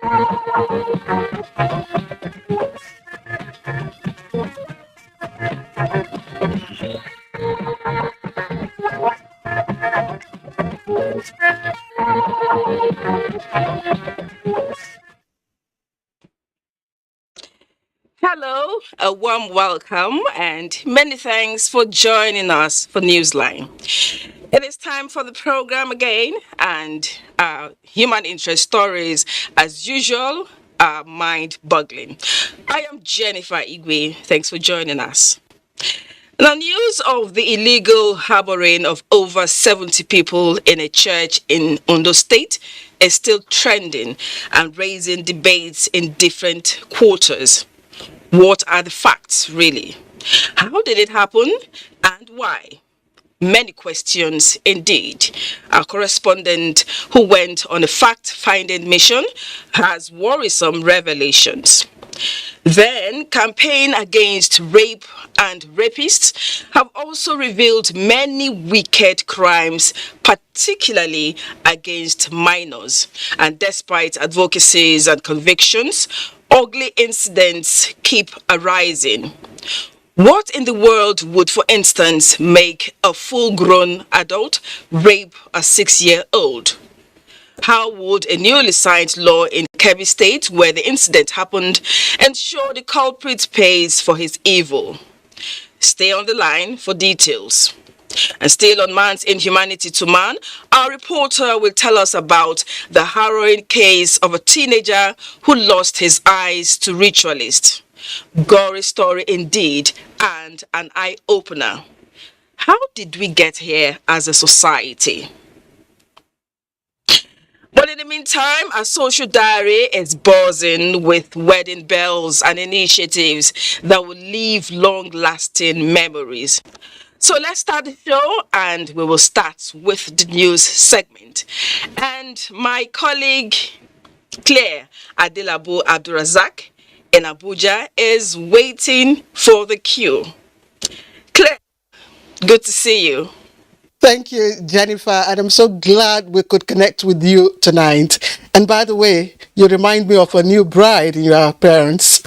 Hello, a warm welcome, and many thanks for joining us for Newsline. It is time for the program again, and human interest stories, as usual, are mind-boggling. I am Jennifer Igwe. Thanks for joining us. Now, news of the illegal harboring of over 70 people in a church in Ondo State is still trending and raising debates in different quarters. What are the facts, really? How did it happen and why? Many questions indeed. Our correspondent who went on a fact-finding mission has worrisome revelations. Then, campaign against rape and rapists have also revealed many wicked crimes, particularly against minors. And despite advocacies and convictions, ugly incidents keep arising. What in the world would, for instance, make a full-grown adult rape a 6-year-old? How would a newly signed law in Kebbi State, where the incident happened, ensure the culprit pays for his evil? Stay on the line for details. And still on man's inhumanity to man, our reporter will tell us about the harrowing case of a teenager who lost his eyes to ritualists. Gory story indeed, and an eye-opener. How did we get here as a society? But in the meantime, our social diary is buzzing with wedding bells and initiatives that will leave long-lasting memories. So let's start the show, and we will start with the news segment. And my colleague, Claire Adelabu Abdurazak in Abuja, is waiting for the cue. Claire, good to see you. Thank you, Jennifer, and I'm so glad we could connect with you tonight. And by the way, you remind me of a new bride in your appearance.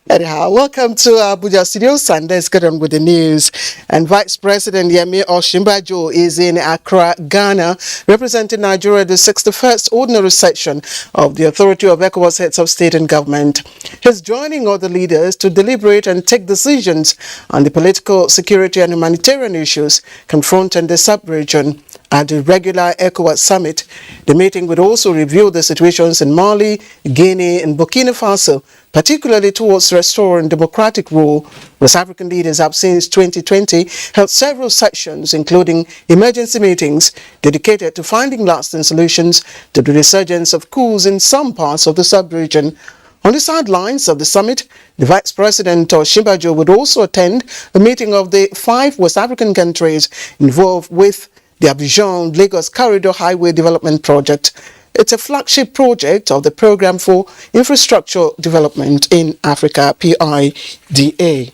Anyhow, welcome to Abuja Studios, and let's get on with the news. And Vice President Yemi Osinbajo is in Accra, Ghana, representing Nigeria at the 61st Ordinary Session of the Authority of ECOWAS Heads of State and Government. He's joining other leaders to deliberate and take decisions on the political, security and humanitarian issues confronting the sub-region. At the regular ECOWAS summit, the meeting would also review the situations in Mali, Guinea and Burkina Faso, particularly towards restoring democratic rule. West African leaders have since 2020 held several sessions, including emergency meetings dedicated to finding lasting solutions to the resurgence of coups in some parts of the sub-region. On the sidelines of the summit, the Vice President Osinbajo would also attend a meeting of the 5 West African countries involved with the Abuja-Lagos Corridor Highway Development Project. It's a flagship project of the Programme for Infrastructure Development in Africa, PIDA.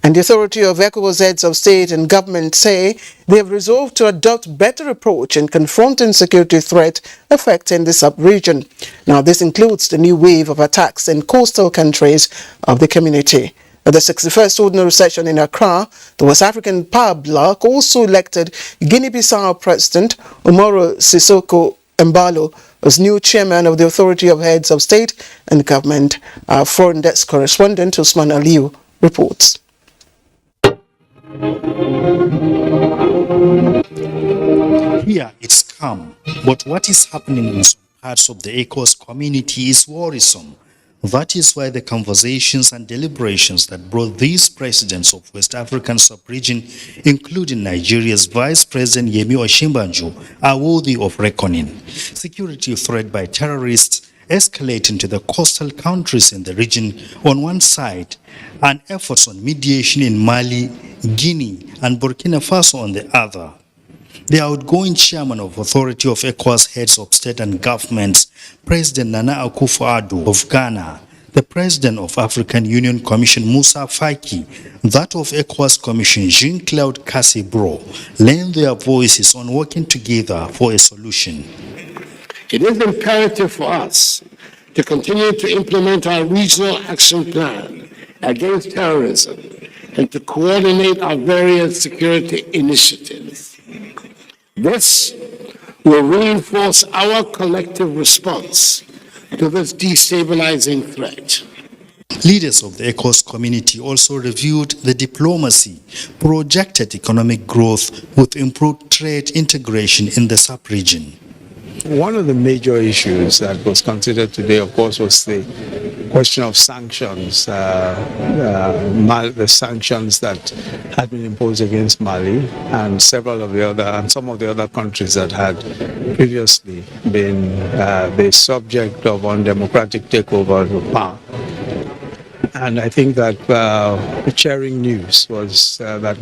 And the Authority of ECOWAS Heads of State and Government say they have resolved to adopt better approach in confronting security threat affecting the sub-region. Now, this includes the new wave of attacks in coastal countries of the community. At the 61st Ordinary Session in Accra, the West African Power Bloc also elected Guinea-Bissau President Umaru Sissoco Embalo as new chairman of the Authority of Heads of State and Government. Our foreign desk correspondent Usman Aliu reports. Here it's calm, but what is happening in some parts of the ECOWAS community is worrisome. That is why the conversations and deliberations that brought these presidents of West African sub-region, including Nigeria's Vice President Yemi Osinbajo, are worthy of reckoning. Security threat by terrorists escalating to the coastal countries in the region on one side, and efforts on mediation in Mali, Guinea, and Burkina Faso on the other. The outgoing chairman of Authority of ECOWAS Heads of State and Governments, President Nana Akufo-Addo of Ghana, the President of African Union Commission Musa Faki, that of ECOWAS Commission Jean-Claude Cassibro, lend their voices on working together for a solution. It is imperative for us to continue to implement our regional action plan against terrorism and to coordinate our various security initiatives. This will reinforce our collective response to this destabilizing threat. Leaders of the ECOWAS community also reviewed the diplomacy, projected economic growth with improved trade integration in the sub-region. One of the major issues that was considered today, of course, was the question of sanctions, the sanctions that had been imposed against Mali and some of the other countries that had previously been the subject of undemocratic takeover of power. And I think that the cheering news was that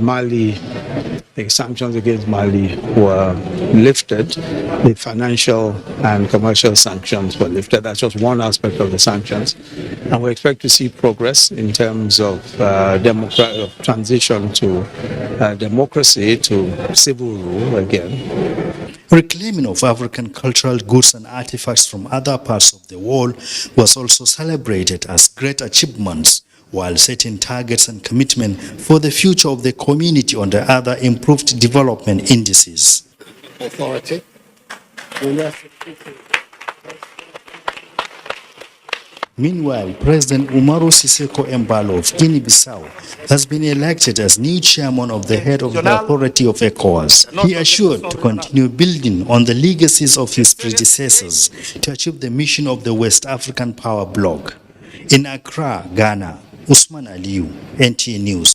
the sanctions against Mali were lifted. The financial and commercial sanctions were lifted. That's just one aspect of the sanctions. And we expect to see progress in terms of transition to democracy, to civil rule again. Reclaiming of African cultural goods and artifacts from other parts of the world was also celebrated as great achievements, while setting targets and commitment for the future of the community under other improved development indices. Authority. Meanwhile, President Umaru Siseko Embalo of Guinea-Bissau has been elected as new chairman of the head of the authority of ECOWAS. He assured to continue building on the legacies of his predecessors to achieve the mission of the West African Power Bloc. In Accra, Ghana, Usman Aliyu, NTA News.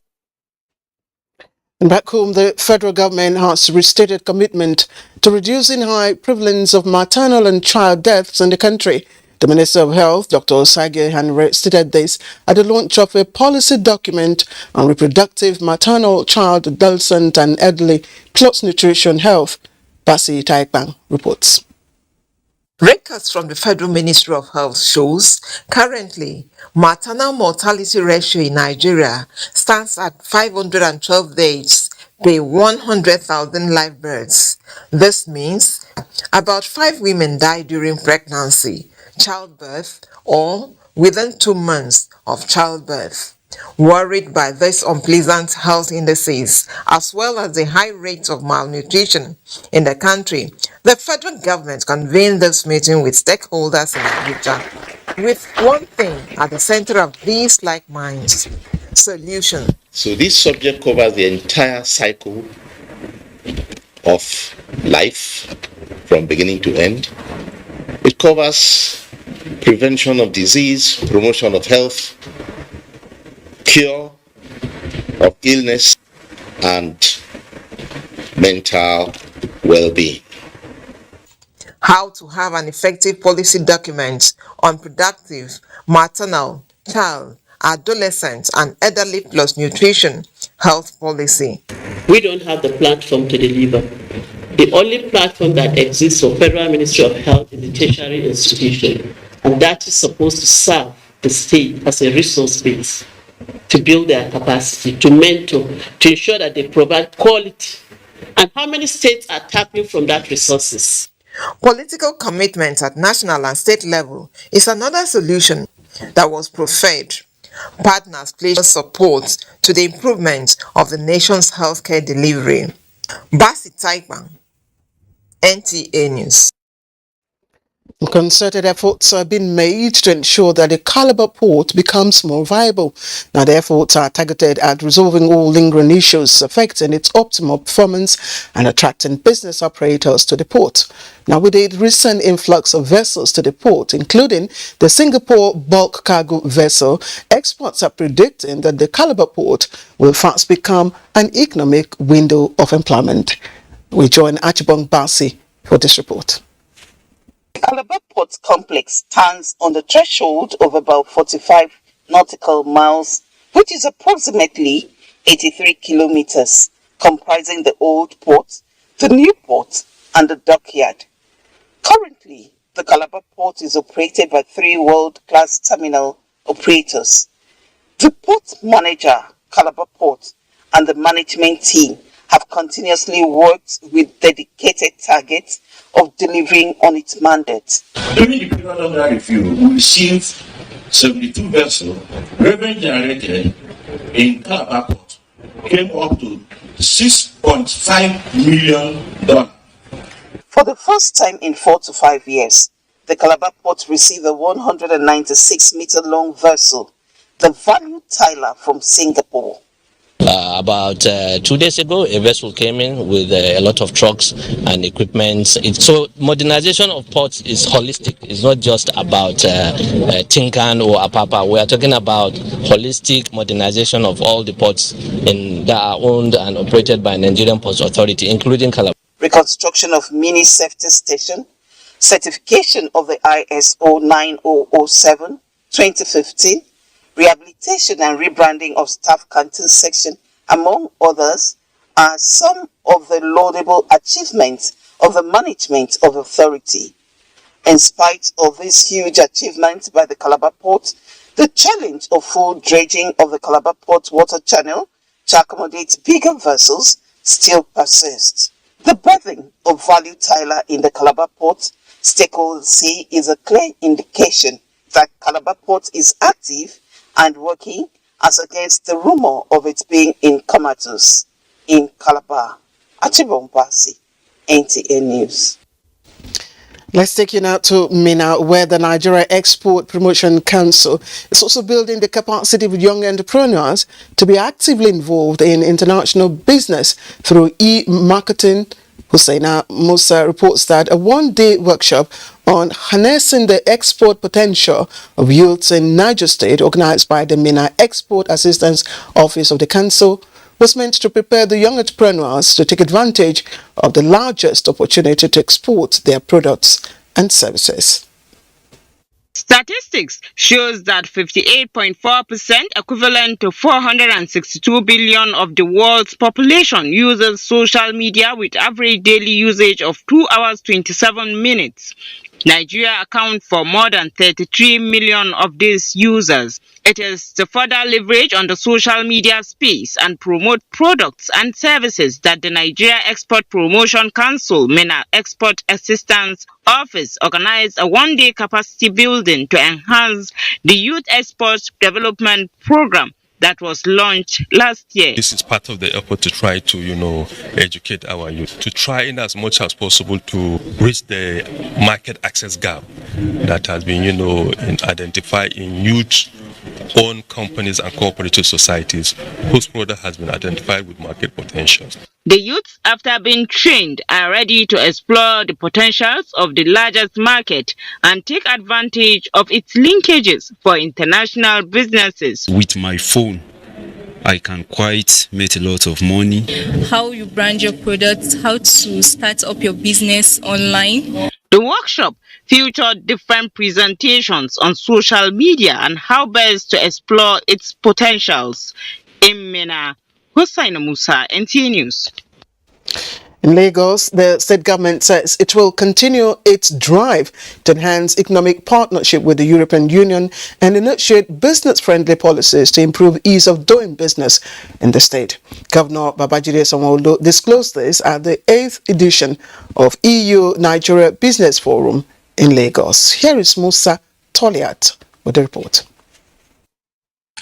And back home, the federal government has restated commitment to reducing high prevalence of maternal and child deaths in the country. The Minister of Health, Dr. Osage Henry, stated this at the launch of a policy document on reproductive, maternal, child, adolescent and elderly plus nutrition health. Basi Taipang reports. Records from the Federal Ministry of Health shows currently maternal mortality ratio in Nigeria stands at 512 days per 100,000 live births. This means about 5 women die during pregnancy, childbirth, or within 2 months of childbirth. Worried by these unpleasant health indices, as well as the high rates of malnutrition in the country, the federal government convened this meeting with stakeholders in Abuja, with one thing at the center of these like minds: solution. So this subject covers the entire cycle of life from beginning to end. It covers prevention of disease, promotion of health, cure of illness, and mental well-being. How to have an effective policy document on productive, maternal, child, adolescent, and elderly plus nutrition health policy. We don't have the platform to deliver. The only platform that exists for Federal Ministry of Health is the tertiary institution, and that is supposed to serve the state as a resource base to build their capacity, to mentor, to ensure that they provide quality. And how many states are tapping from that resources? Political commitment at national and state level is another solution that was preferred. Partners pledged support to the improvement of the nation's healthcare delivery. Basi Taipang, NTA News. Concerted efforts are being made to ensure that the Calabar port becomes more viable. Now, the efforts are targeted at resolving all lingering issues affecting its optimal performance and attracting business operators to the port. Now, with the recent influx of vessels to the port, including the Singapore bulk cargo vessel, experts are predicting that the Calabar port will fast become an economic window of employment. We join Achibong Basi for this report. Calabar Port Complex stands on the threshold of about 45 nautical miles, which is approximately 83 kilometers, comprising the old port, the new port, and the dockyard. Currently, the Calabar Port is operated by 3 world-class terminal operators. The port manager, Calabar Port, and the management team have continuously worked with dedicated targets of delivering on its mandate. During the period under review, we received 72 vessels. Revenue generated in Calabar port came up to $6.5 million. For the first time in 4 to 5 years, the Calabar port received a 196-meter-long vessel, the Value Tyler from Singapore. About 2 days ago, a vessel came in with a lot of trucks and equipment. So modernization of ports is holistic. It's not just about Tinkan or Apapa. We are talking about holistic modernization of all the ports that are owned and operated by Nigerian Ports Authority, including Calabar. Reconstruction of mini safety station, certification of the ISO 9007-2015, rehabilitation and rebranding of staff canteen section, among others, are some of the laudable achievements of the management of authority. In spite of this huge achievement by the Calabar port, the challenge of full dredging of the Calabar port water channel to accommodate bigger vessels still persists. The berthing of Value Tyler in the Calabar port, stakeholders say, is a clear indication that Calabar port is active and working as against the rumor of it being in comatose in Calabar. Achibombasi, NTN News. Let's take you now to Minna, where the Nigeria Export Promotion Council is also building the capacity of young entrepreneurs to be actively involved in international business through e-marketing. Hussaina Musa reports that a one-day workshop on harnessing the export potential of youths in Niger State, organized by the Minna Export Assistance Office of the Council, was meant to prepare the young entrepreneurs to take advantage of the largest opportunity to export their products and services. Statistics shows that 58.4%, equivalent to 462 billion of the world's population, uses social media with average daily usage of 2 hours 27 minutes. Nigeria accounts for more than 33 million of these users. It is to further leverage on the social media space and promote products and services that the Nigeria Export Promotion Council, MENA Export Assistance Office, organized a one-day capacity building to enhance the Youth Export Development Program that was launched last year. This is part of the effort to try to, educate our youth, to try in as much as possible to reach the market access gap that has been, identified in youth-owned companies and cooperative societies whose product has been identified with market potential. The youths, after being trained, are ready to explore the potentials of the largest market and take advantage of its linkages for international businesses. With my phone, I can quite make a lot of money. How you brand your products, how to start up your business online. The workshop featured different presentations on social media and how best to explore its potentials. In Minna, Hussaina Musa, NTA News. In Lagos, the state government says it will continue its drive to enhance economic partnership with the European Union and initiate business-friendly policies to improve ease of doing business in the state. Governor Babajide Sanwo-Olu disclosed this at the 8th edition of EU-Nigeria Business Forum in Lagos. Here is Musa Toliat with the report.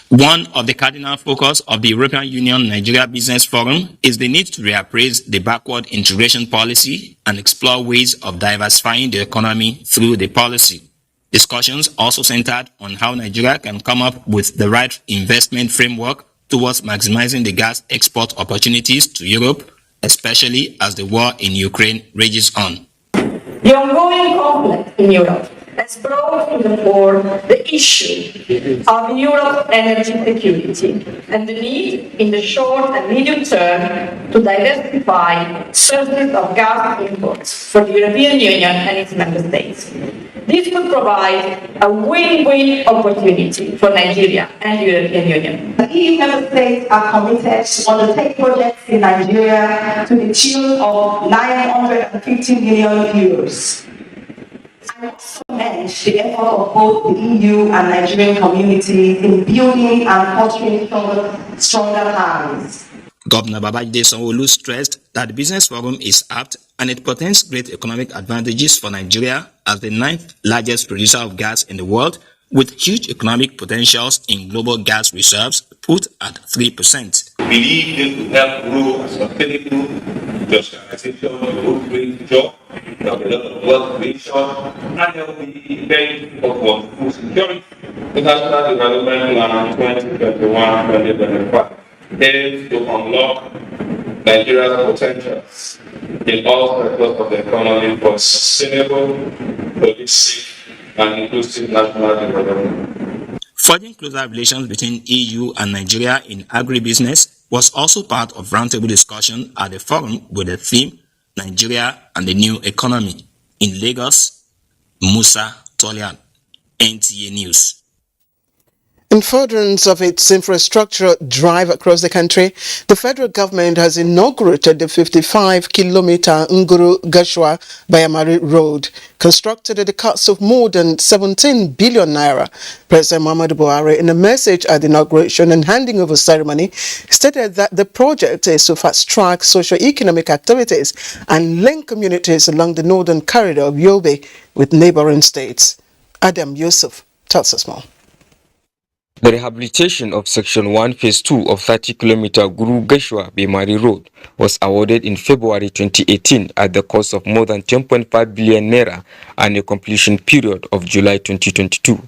One of the cardinal focus of the European Union Nigeria Business Forum is the need to reappraise the backward integration policy and explore ways of diversifying the economy through the policy. Discussions also centered on how Nigeria can come up with the right investment framework towards maximizing the gas export opportunities to Europe, especially as the war in Ukraine rages on. The ongoing conflict in Europe has brought to the fore the issue of Europe's energy security and the need in the short and medium term to diversify sources of gas imports for the European Union and its member states. This would provide a win-win opportunity for Nigeria and the European Union. The EU member states are committed to undertake projects in Nigeria to the tune of 950 million euros. I also commend the effort of both the EU and Nigerian communities in building and fostering stronger ties. Governor Babajide Sanwo-Olu stressed that the Business Forum is apt and it portends great economic advantages for Nigeria as the 9th largest producer of gas in the world, with huge economic potentials in global gas reserves put at 3%. We believe this will help grow a sustainable industrialization, will create jobs, there will be a lot of wealth creation, and there will be very difficult for food security. The National Development Plan 2021-2025 aims to unlock Nigeria's potentials in all sectors of the economy for sustainable, holistic, and inclusive national development. Forging closer relations between EU and Nigeria in agribusiness was also part of roundtable discussion at the forum with the theme Nigeria and the New Economy. In Lagos, Musa Tolian, NTA News. In furtherance of its infrastructure drive across the country, the federal government has inaugurated the 55-kilometer Nguru-Gashua-Bayamari Road, constructed at the cost of more than 17 billion naira. President Muhammadu Buhari, in a message at the inauguration and handing over ceremony, stated that the project is to fast-track socio-economic activities and link communities along the northern corridor of Yobe with neighboring states. Adam Yusuf tells us more. The rehabilitation of Section 1 Phase 2 of 30-kilometer Nguru-Gashua-Bayamari Road was awarded in February 2018 at the cost of more than 10.5 billion naira and a completion period of July 2022.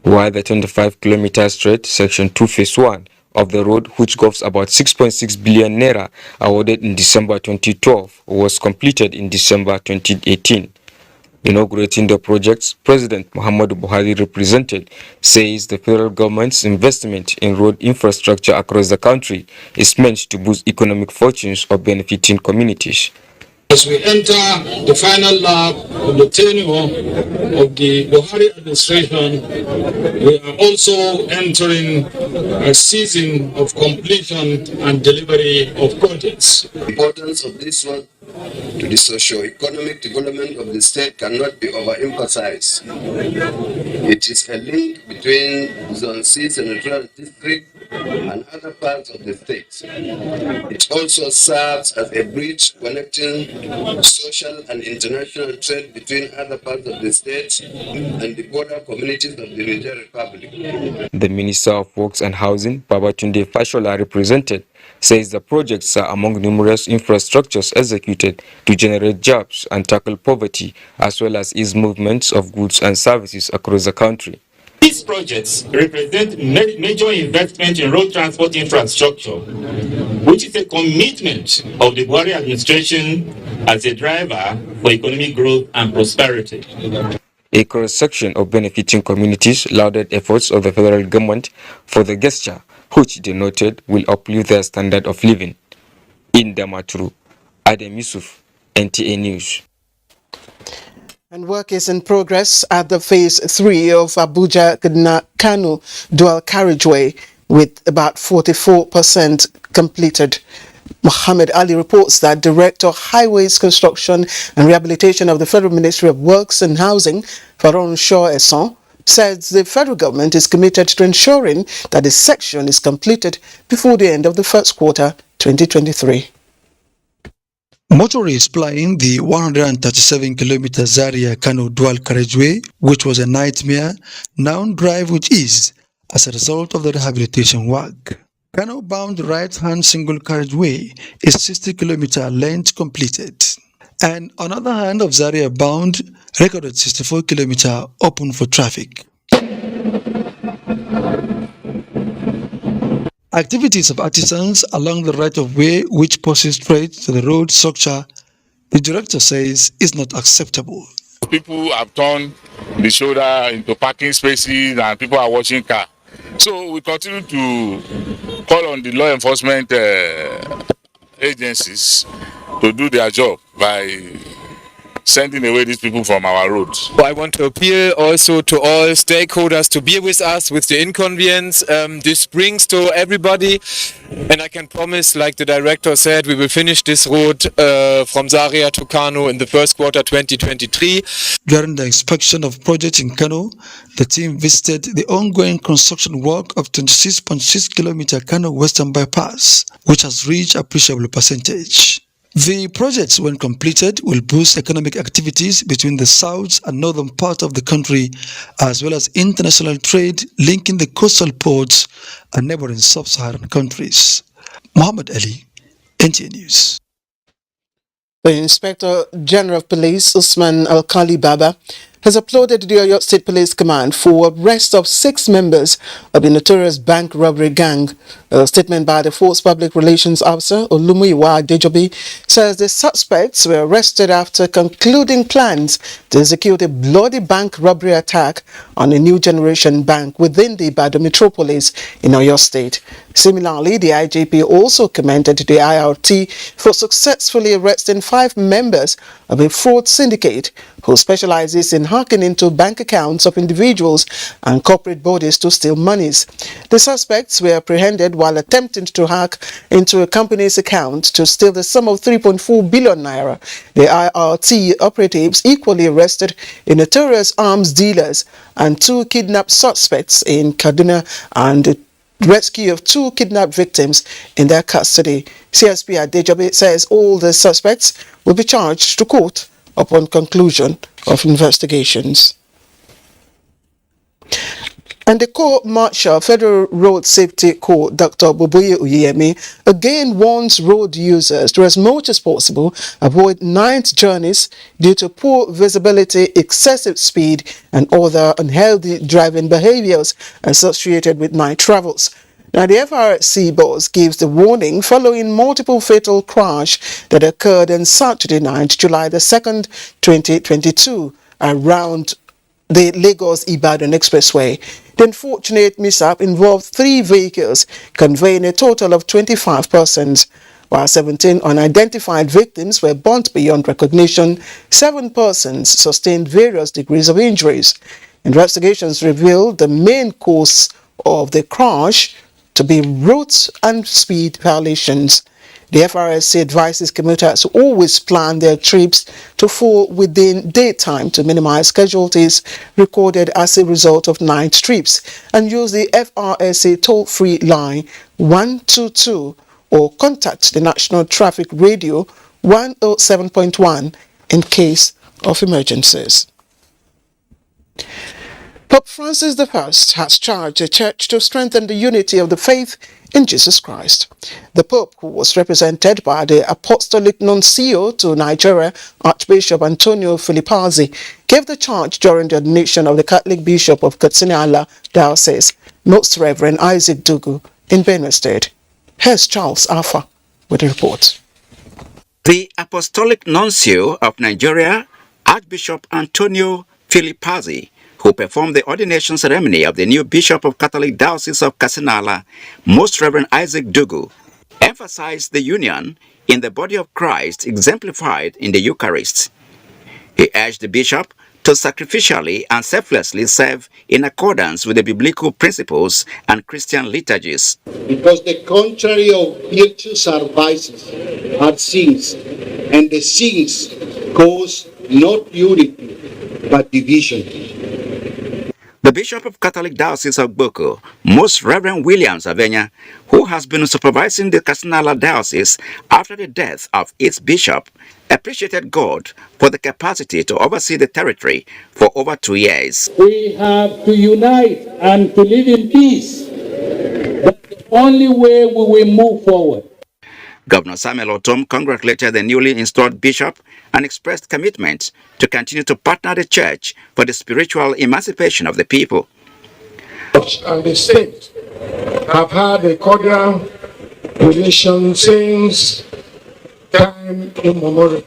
While the 25-kilometer stretch Section 2 Phase 1 of the road, which costs about 6.6 billion naira, awarded in December 2012, was completed in December 2018. Inaugurating the projects, President Muhammadu Buhari represented, says the federal government's investment in road infrastructure across the country is meant to boost economic fortunes of benefiting communities. As we enter the final lap of the tenure of the Buhari administration, we are also entering a season of completion and delivery of projects. The importance of this one to the socio-economic development of the state cannot be overemphasized. It is a link between Zone C Senatorial District and other parts of the state. It also serves as a bridge connecting social and international trade between other parts of the state and the border communities of the Niger Republic. The Minister of Works and Housing, Babatunde Fashola, represented, says the projects are among numerous infrastructures executed to generate jobs and tackle poverty, as well as ease movements of goods and services across the country. These projects represent major investment in road transport infrastructure, which is a commitment of the Buhari administration as a driver for economic growth and prosperity. A cross-section of benefiting communities lauded efforts of the federal government for the gesture, which they noted will uplift their standard of living. In Damaturu, Adam Yusuf, NTA News. And work is in progress at the Phase 3 of Abuja-Kano dual carriageway, with about 44% completed. Mohammed Ali reports that Director Highways Construction and Rehabilitation of the Federal Ministry of Works and Housing, Faron Shaw Esson, says the federal government is committed to ensuring that this section is completed before the end of the first quarter 2023. Motorists plying the 137-kilometer Zaria-Kano dual carriageway, which was a nightmare, now drive with ease as a result of the rehabilitation work. Kano-bound right-hand single carriageway is 60-kilometer length completed, and another hand of Zaria-bound recorded 64-kilometer open for traffic. Activities of artisans along the right-of-way, which poses straight to the road structure, the director says is not acceptable. People have turned the shoulder into parking spaces and people are washing cars. So we continue to call on the law enforcement agencies to do their job by sending away these people from our roads. I want to appeal also to all stakeholders to be with us with the inconvenience this brings to everybody, and I can promise, like the director said, we will finish this road from Zaria to Kano in the first quarter 2023. During the inspection of projects in Kano, the team visited the ongoing construction work of 26.6 kilometer Kano Western Bypass, which has reached appreciable percentage. The projects, when completed, will boost economic activities between the south and northern part of the country, as well as international trade linking the coastal ports and neighboring sub-Saharan countries. Muhammad Ali, NTA News. The Inspector General of Police, Usman Alkali Baba, has applauded the Oyo State Police Command for arrest of 6 members of the notorious bank robbery gang. A statement by the Force Public Relations Officer, Olumuyiwa Adejobi, says the suspects were arrested after concluding plans to execute a bloody bank robbery attack on a new generation bank within the Ibadan metropolis in Oyo State. Similarly, the IGP also commended the IRT for successfully arresting 5 members of a fraud syndicate who specializes in hacking into bank accounts of individuals and corporate bodies to steal monies. The suspects were apprehended while attempting to hack into a company's account to steal the sum of 3.4 billion naira. The IRT operatives equally arrested a notorious arms dealers and 2 kidnapped suspects in Kaduna and the rescue of 2 kidnapped victims in their custody. CSP Adejobi says all the suspects will be charged to court upon conclusion of investigations. And the Court-Martial Federal Road Safety Corps, Dr. Boboye Uyemi, again warns road users to, as much as possible, avoid night journeys due to poor visibility, excessive speed, and other unhealthy driving behaviors associated with night travels. Now, the FRSC boss gives the warning following multiple fatal crash that occurred on Saturday night, July the 2nd, 2022, around the Lagos-Ibadan Expressway. The unfortunate mishap involved 3 vehicles conveying a total of 25 persons. While 17 unidentified victims were burnt beyond recognition, 7 persons sustained various degrees of injuries. Investigations revealed the main cause of the crash to be route and speed violations. The FRSC advises commuters to always plan their trips to fall within daytime to minimize casualties recorded as a result of night trips, and use the FRSC toll-free line 122 or contact the National Traffic Radio 107.1 in case of emergencies. Pope Francis I has charged the Church to strengthen the unity of the faith in Jesus Christ. The Pope, who was represented by the Apostolic Nuncio to Nigeria, Archbishop Antonio Filipazzi, gave the charge during the ordination of the Catholic Bishop of Katsina-Ala Diocese, Most Reverend Isaac Dugu, in Benue State. Here's Charles Alpha with the report. The Apostolic Nuncio of Nigeria, Archbishop Antonio Filipazzi, who performed the ordination ceremony of the new Bishop of Catholic Diocese of Katsina-Ala, Most Reverend Isaac Dugu, emphasized the union in the body of Christ exemplified in the Eucharist. He urged the bishop to sacrificially and selflessly serve in accordance with the biblical principles and Christian liturgies. Because the contrary of virtues are vices, are sins, and the sins cause not unity, but division. The Bishop of Catholic Diocese of Boko, Most Reverend Williams Avenya, who has been supervising the Katsina-Ala Diocese after the death of its bishop, appreciated God for the capacity to oversee the territory for over 2 years. We have to unite and to live in peace. That's the only way we will move forward. Governor Samuel Otom congratulated the newly installed bishop and expressed commitment to continue to partner the church for the spiritual emancipation of the people. And the state have had a cordial relation since time immemorial,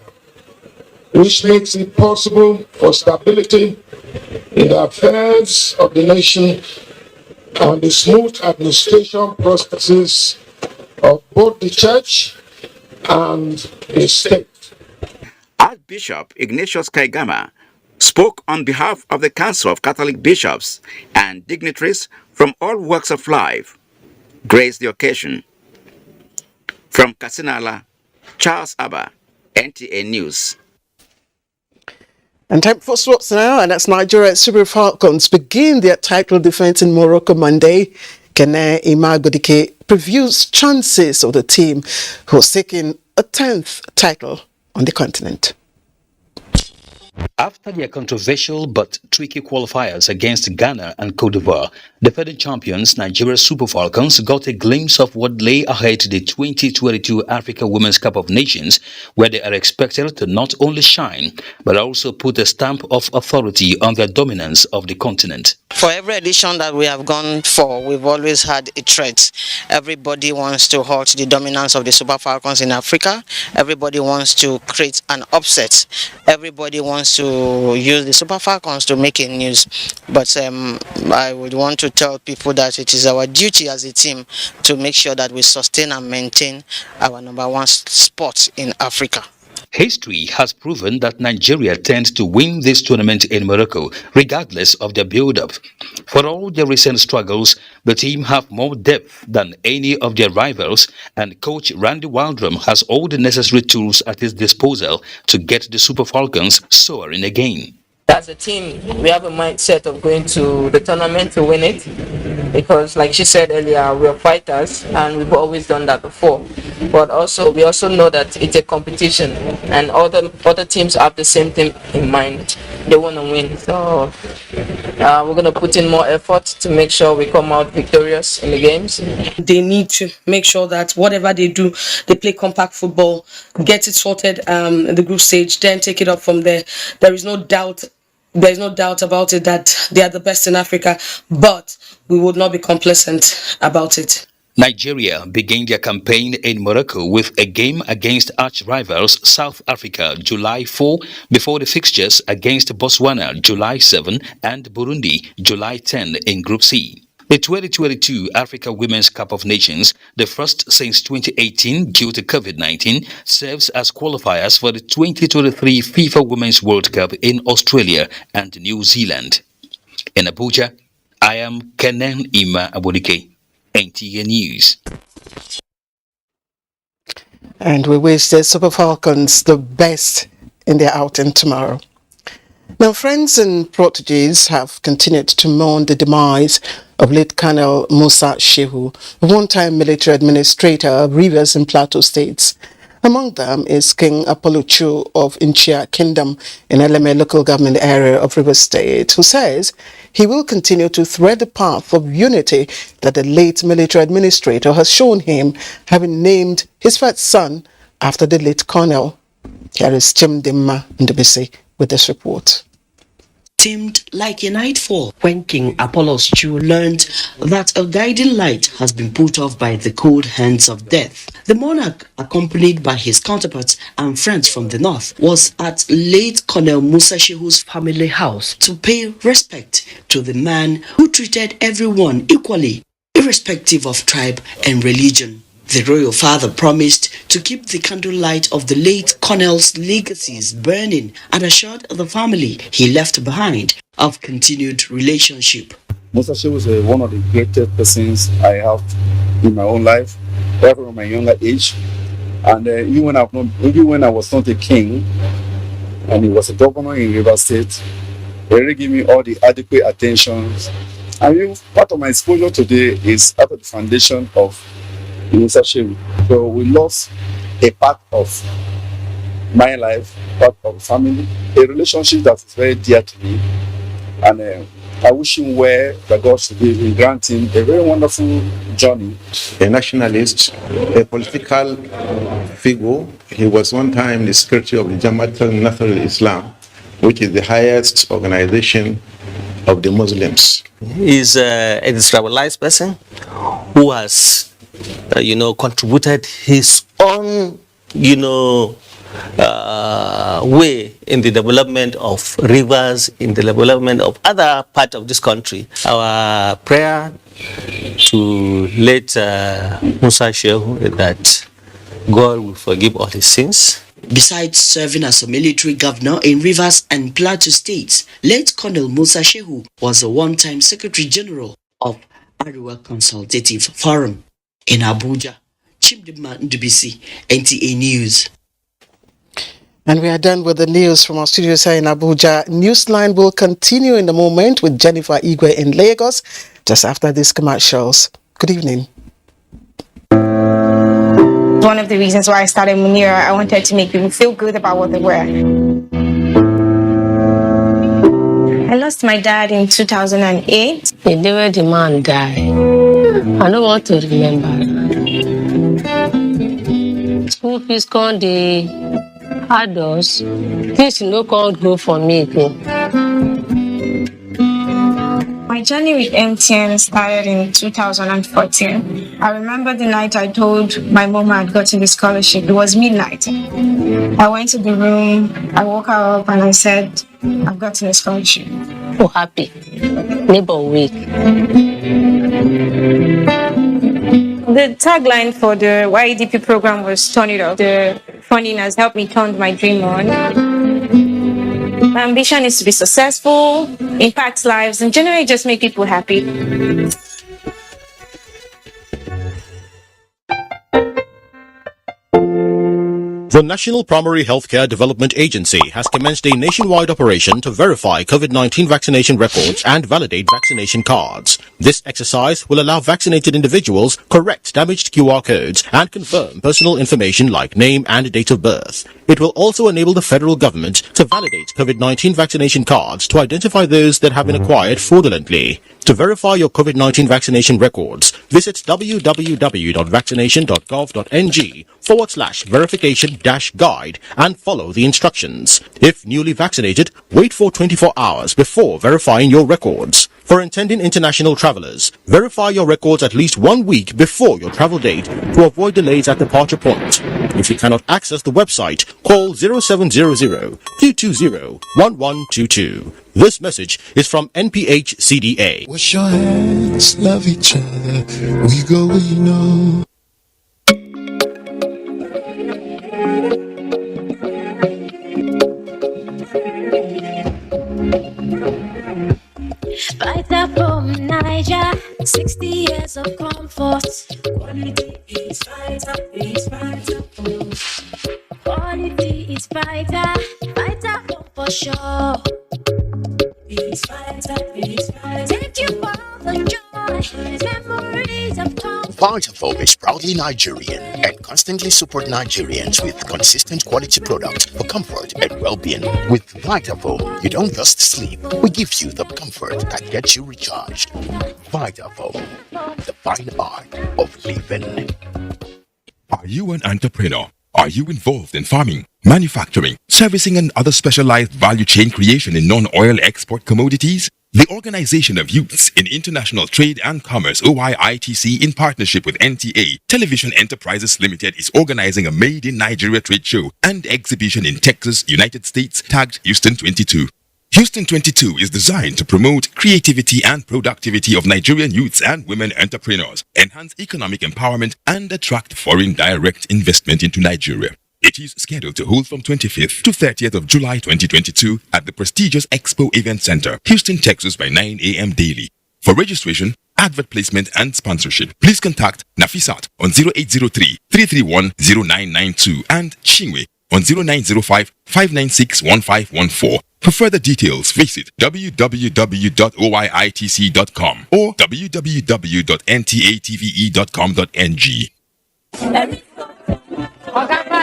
which makes it possible for stability in the affairs of the nation and the smooth administration processes of both the church and the state. Archbishop Ignatius Kaigama spoke on behalf of the Council of Catholic Bishops and dignitaries from all walks of life, graced the occasion. From Kasinala, Charles Abba, NTA News. And time for sports now, and that's Nigeria Super Falcons begin their title defense in Morocco Monday. Kene Imagodike previews chances of the team who's seeking a 10th title on the continent. After their controversial but tricky qualifiers against Ghana and Cote d'Ivoire, defending champions Nigeria Super Falcons got a glimpse of what lay ahead the 2022 Africa Women's Cup of Nations, where they are expected to not only shine, but also put a stamp of authority on their dominance of the continent. For every edition that we have gone for, we've always had a threat. Everybody wants to halt the dominance of the Super Falcons in Africa. Everybody wants to create an upset. Everybody wants to use the Super Falcons to make a news. But I would want to tell people that it is our duty as a team to make sure that we sustain and maintain our #1 spot in Africa. History has proven that Nigeria tends to win this tournament in Morocco, regardless of their build-up. For all their recent struggles, the team have more depth than any of their rivals, and coach Randy Waldrum has all the necessary tools at his disposal to get the Super Falcons soaring again. As a team, we have a mindset of going to the tournament to win it, because like she said earlier, we are fighters and we've always done that before. But also, we also know that it's a competition and other teams have the same thing in mind. They want to win. So we're going to put in more effort to make sure we come out victorious in the games. They need to make sure that whatever they do, they play compact football, get it sorted in the group stage, then take it up from there. There's no doubt about it that they are the best in Africa, but we would not be complacent about it. Nigeria began their campaign in Morocco with a game against arch-rivals South Africa July 4 before the fixtures against Botswana July 7 and Burundi July 10 in Group C. The 2022 Africa Women's Cup of Nations, the first since 2018 due to COVID-19, serves as qualifiers for the 2023 FIFA Women's World Cup in Australia and New Zealand. In Abuja, I am Kenan Ima Abodike, NTA News. And we wish the Super Falcons the best in their outing tomorrow. Now, friends and proteges have continued to mourn the demise of late Colonel Musa Shehu, a one-time military administrator of Rivers and Plateau states. Among them is King Apoluchu of Inchia Kingdom in Eleme local government area of Rivers State, who says he will continue to thread the path of unity that the late military administrator has shown him, having named his first son after the late colonel. Here is Chimdimma Ndubisi with this report. Seemed like a nightfall when King Apollos Chu learned that a guiding light has been put off by the cold hands of death. The monarch, accompanied by his counterparts and friends from the north, was at late Colonel Musa Shehu's family house to pay respect to the man who treated everyone equally, irrespective of tribe and religion. The royal father promised to keep the candlelight of the late colonel's legacies burning and assured the family he left behind of continued relationship. Musa Shehu was one of the greatest persons I have in my own life, ever from my younger age. And even when I was not a king and he was a governor in Rivers State, he really gave me all the adequate attention. And part of my exposure today is at the foundation of Musa Shehu. So we lost a part of my life, part of the family, a relationship that is very dear to me. And I wish him well, that God should give him, grant him a very wonderful journey. A nationalist, a political figure. He was one time the secretary of the Jamaat al-Nasr al-Islam, which is the highest organization of the Muslims. He's a Israelite person who has contributed his own, way in the development of rivers, in the development of other parts of this country. Our prayer to late Musa Shehu is that God will forgive all his sins. Besides serving as a military governor in Rivers and Plateau states, late Colonel Musa Shehu was a one-time Secretary General of Ariwa Consultative Forum in Abuja. Chimdima Ndubisi, NTA News. And we are done with the news from our studios here in Abuja. Newsline will continue in a moment with Jennifer Igwe in Lagos, just after these commercials. Good evening. One of the reasons why I started Munira, I wanted to make people feel good about what they were. I lost my dad in 2008. The day where the man died, I don't want to remember. School fees can't dey hard us. Things no can't go for me again. My journey with MTN started in 2014. I remember the night I told my mom I had gotten the scholarship. It was midnight. I went to the room, I woke her up and I said, I've gotten a scholarship. Oh, happy. Neighbor week. The tagline for the YEDP program was Turn It Up. The funding has helped me turn my dream on. My ambition is to be successful, impact lives, and generally just make people happy. The National Primary Healthcare Development Agency has commenced a nationwide operation to verify COVID-19 vaccination records and validate vaccination cards. This exercise will allow vaccinated individuals correct damaged QR codes and confirm personal information like name and date of birth. It will also enable the federal government to validate COVID-19 vaccination cards to identify those that have been acquired fraudulently. To verify your COVID-19 vaccination records, visit www.vaccination.gov.ng/verification-guide and follow the instructions. If newly vaccinated, wait for 24 hours before verifying your records. For intending international travelers, verify your records at least 1 week before your travel date to avoid delays at departure point. If you cannot access the website, call 0700-220-1122. This message is from NPH-CDA. Wash your hands, love each other, we go, we know. Fighter from Niger, 60 years of comfort. Quality is fighter, quality is fighter, fighter for sure. Is fighter, take you for the joy, memories of comfort. Vitafoam is proudly Nigerian and constantly support Nigerians with consistent quality products for comfort and well-being. With Vitafoam, you don't just sleep. We give you the comfort that gets you recharged. Vitafoam, the fine art of living. Are you an entrepreneur? Are you involved in farming, manufacturing, servicing and other specialized value chain creation in non-oil export commodities? The Organization of Youths in International Trade and Commerce OIITC in partnership with NTA Television Enterprises Limited is organizing a Made in Nigeria trade show and exhibition in Texas, United States tagged Houston 22. Houston 22 is designed to promote creativity and productivity of Nigerian youths and women entrepreneurs, enhance economic empowerment, and attract foreign direct investment into Nigeria. It is scheduled to hold from 25th to 30th of July 2022 at the prestigious Expo Event Center, Houston, Texas by 9 a.m. daily. For registration, advert placement, and sponsorship, please contact Nafisat on 0803-331-0992 and Chingwe on 0905-596-1514. For further details, visit www.oiitc.com or www.ntatve.com.ng.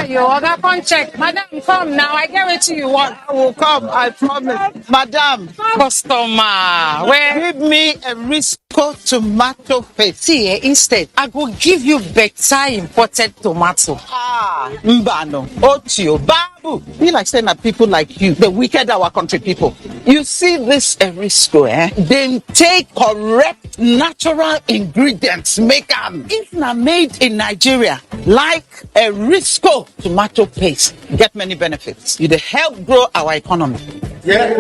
Oga, come check. Madam, come now. I get what you want. I will come, I promise. Madam, Customer, where? give me a Risco tomato paste. See, instead, I will give you better imported tomato. Mbano, Otio, Babu. Be like saying that people like you, the wicked our country people. You see this Risco, They take correct natural ingredients, make them. If not made in Nigeria, like a Risco tomato paste, get many benefits. It help grow our economy. Yeah.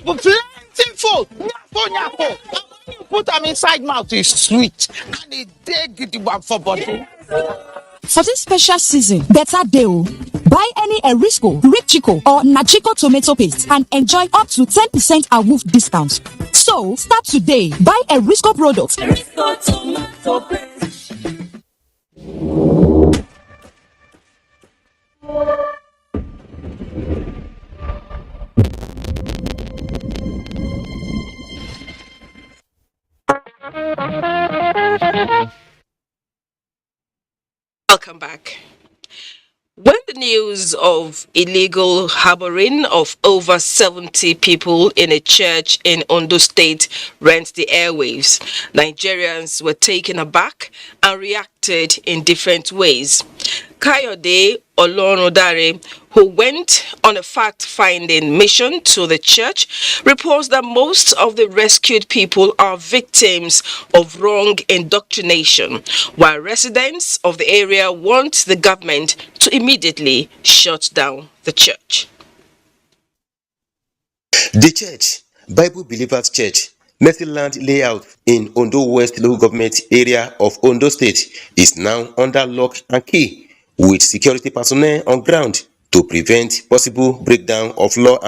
Plenty food. Nyako. And when you put them inside mouth, it's sweet. And it dig the one for body. For this special season, better deal. Buy any Erisco, Ripchico, or Nachiko tomato paste and enjoy up to 10% awoof discount. So, start today. Buy Erisco products. Erisco tomato paste. Welcome back. When the news of illegal harboring of over 70 people in a church in Ondo State rent the airwaves, Nigerians were taken aback and reacted in different ways. Kayode Olorodare, who went on a fact-finding mission to the church, reports that most of the rescued people are victims of wrong indoctrination, while residents of the area want the government to immediately shut down the church. The church, Bible Believers Church, Mercyland layout in Ondo West local government area of Ondo State, is now under lock and key, with security personnel on ground to prevent possible breakdown of law